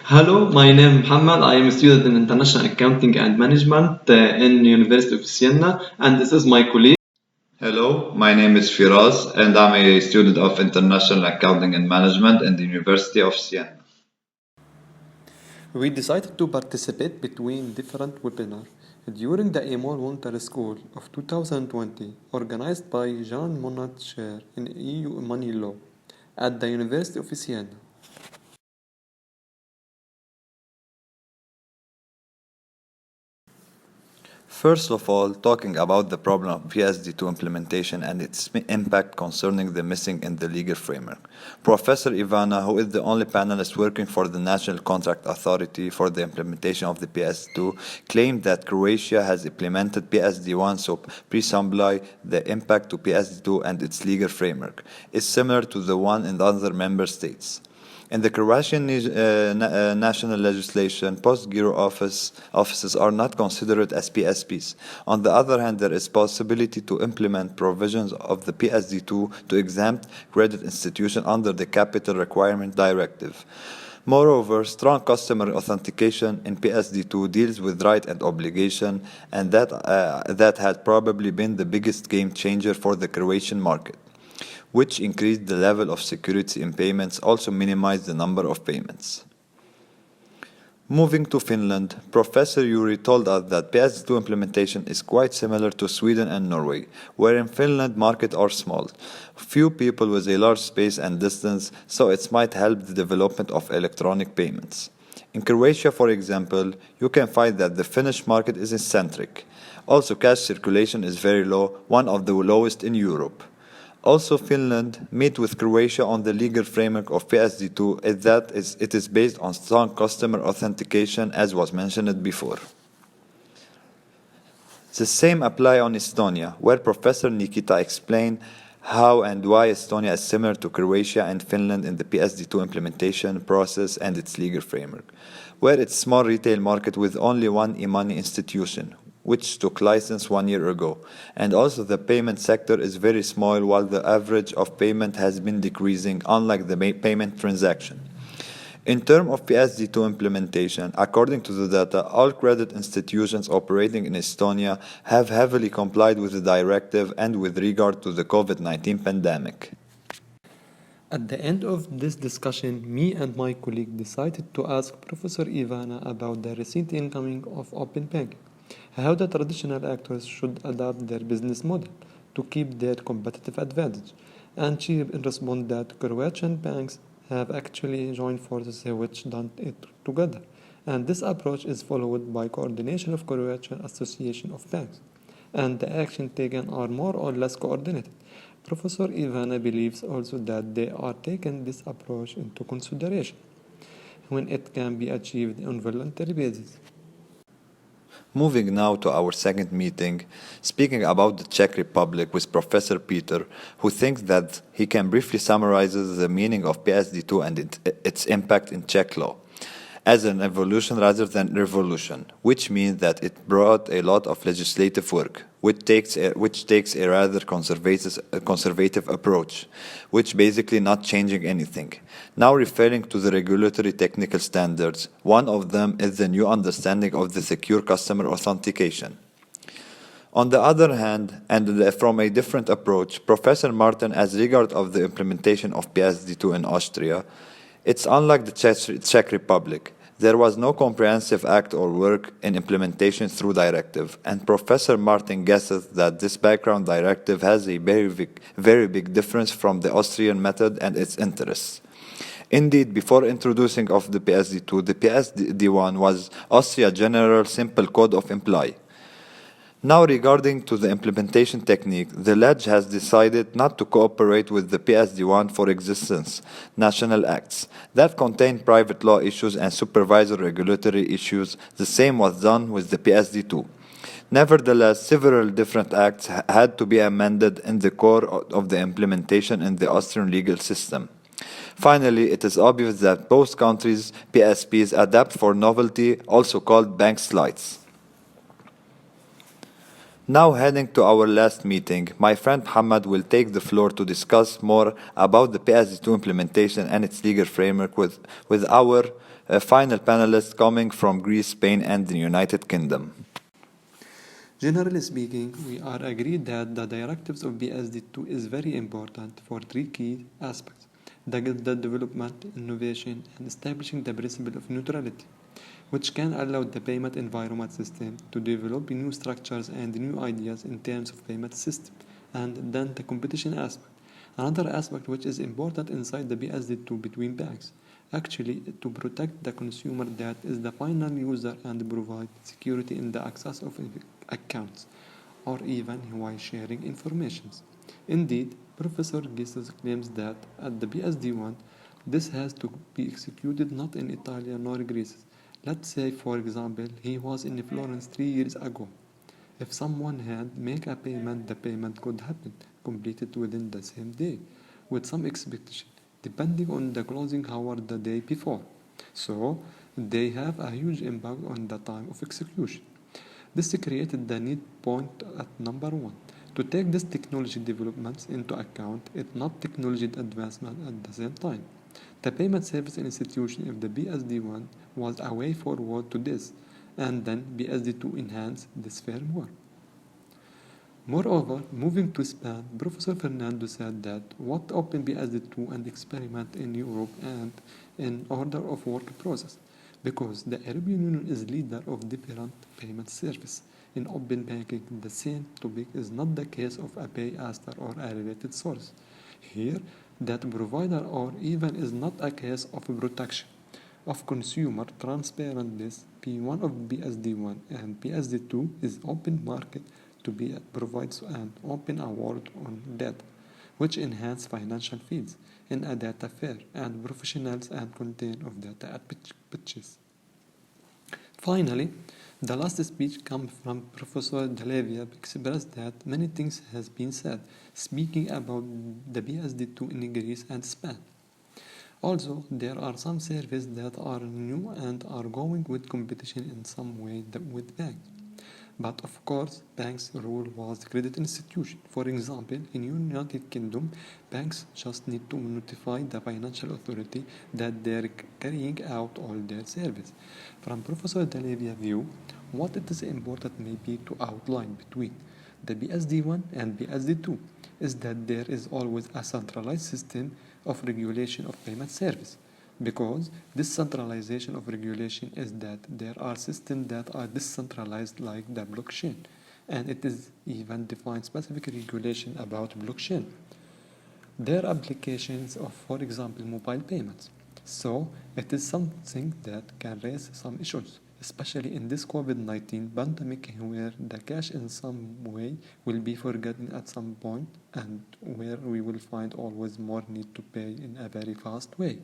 Hello, my name is Muhammad. I am a student in International Accounting and Management in University of Siena, and this is my colleague. Hello, my name is Firas and I'm a student of International Accounting and Management in the University of Siena. We decided to participate between different webinars during the Eumol Winter School of 2020, organized by Jean Monnet Chair in EU Money Law at the University of Siena. First of all, talking about the problem of PSD2 implementation and its impact concerning the missing in the legal framework. Professor Ivana, who is the only panelist working for the National Contract Authority for the implementation of the PSD2, claimed that Croatia has implemented PSD1, so presumably the impact to PSD2 and its legal framework is similar to the one in the other member states. In the Croatian national legislation, post-Giro offices are not considered as PSPs. On the other hand, there is possibility to implement provisions of the PSD2 to exempt credit institutions under the Capital Requirement Directive. Moreover, strong customer authentication in PSD2 deals with right and obligation, and that had probably been the biggest game changer for the Croatian market, which increased the level of security in payments, also minimized the number of payments. Moving to Finland, Professor Yuri told us that PS2 implementation is quite similar to Sweden and Norway, where in Finland markets are small, few people with a large space and distance, so it might help the development of electronic payments. In Croatia, for example, you can find that the Finnish market is eccentric. Also, cash circulation is very low, one of the lowest in Europe. Also, Finland met with Croatia on the legal framework of PSD2 it is based on strong customer authentication, as was mentioned before. The same apply on Estonia, where Professor Nikita explained how and why Estonia is similar to Croatia and Finland in the PSD2 implementation process and its legal framework, where it's a small retail market with only one e-money institution, which took license 1 year ago. And also the payment sector is very small, while the average of payment has been decreasing, unlike the payment transaction. In terms of PSD2 implementation, according to the data, all credit institutions operating in Estonia have heavily complied with the directive and with regard to the COVID-19 pandemic. At the end of this discussion, me and my colleague decided to ask Professor Ivana about the recent incoming of open banking, how the traditional actors should adapt their business model to keep their competitive advantage. And she responded that Croatian banks have actually joined forces which done it together. And this approach is followed by coordination of Croatian Association of Banks. And the action taken are more or less coordinated. Professor Ivana believes also that they are taking this approach into consideration when it can be achieved on voluntary basis. Moving now to our second meeting, speaking about the Czech Republic with Professor Peter, who thinks that he can briefly summarize the meaning of PSD2 and its impact in Czech law as an evolution rather than revolution, which means that it brought a lot of legislative work, which takes a rather conservative approach, which basically not changing anything. Now referring to the regulatory technical standards, one of them is the new understanding of the secure customer authentication. On the other hand, and from a different approach, Professor Martin, as regard of the implementation of PSD2 in Austria, it's unlike the Czech Republic. There was no comprehensive act or work in implementation through directive, and Professor Martin guesses that this background directive has a very big difference from the Austrian method and its interests. Indeed, before introducing of the PSD2, the PSD1 was Austria General Simple Code of Employ. Now, regarding to the implementation technique, the Ledge has decided not to cooperate with the PSD1 for existence national acts that contain private law issues and supervisory regulatory issues. The same was done with the PSD2. Nevertheless, several different acts had to be amended in the core of the implementation in the Austrian legal system. Finally, it is obvious that both countries' PSPs adapt for novelty, also called bank slides. Now heading to our last meeting, my friend Muhammad will take the floor to discuss more about the PSD2 implementation and its legal framework with our final panelists coming from Greece, Spain, and the United Kingdom. Generally speaking, we are agreed that the directives of PSD2 is very important for three key aspects: the development, innovation, and establishing the principle of neutrality, which can allow the payment environment system to develop new structures and new ideas in terms of payment system, and then the competition aspect. Another aspect which is important inside the PSD2 between banks, actually to protect the consumer that is the final user and provide security in the access of accounts or even while sharing information. Indeed, Professor Gisses claims that at the PSD1, this has to be executed not in Italy nor Greece. Let's say, for example, he was in Florence 3 years ago. If someone had make a payment, the payment could happen completed within the same day, with some expectation, depending on the closing hour the day before. So, they have a huge impact on the time of execution. This created the need point at number one. To take these technology developments into account, it's not technology advancement at the same time. The payment service institution of the BSD1 was a way forward to this, and then BSD2 enhanced this framework. Moreover, moving to Spain, Professor Fernando said that what OpenBSD2 and experiment in Europe and in order of work process, because the European Union is leader of different payment service. In open banking, the same topic is not the case of a pay aster or a related source. Here, that provider or even is not a case of protection of consumer transparentness. P1 of BSD1 and BSD2 is open market to be provides an open award on data, which enhance financial feeds in a data fair and professionals and content of data at pitches. Finally, the last speech comes from Professor Dalevia expressed that many things has been said, speaking about the BSD2 in Greece and Spain. Also, there are some services that are new and are going with competition in some way with banks. But of course, banks' role was credit institution. For example, in United Kingdom, banks just need to notify the financial authority that they're carrying out all their service. From Professor Dalevia's view, what it is important may be to outline between the BSD1 and BSD2 is that there is always a centralized system of regulation of payment service, because this centralization of regulation is that there are systems that are decentralized like the blockchain, and it is even defined specific regulation about blockchain. There are applications of, for example, mobile payments. So it is something that can raise some issues, especially in this COVID-19 pandemic where the cash in some way will be forgotten at some point and where we will find always more need to pay in a very fast way.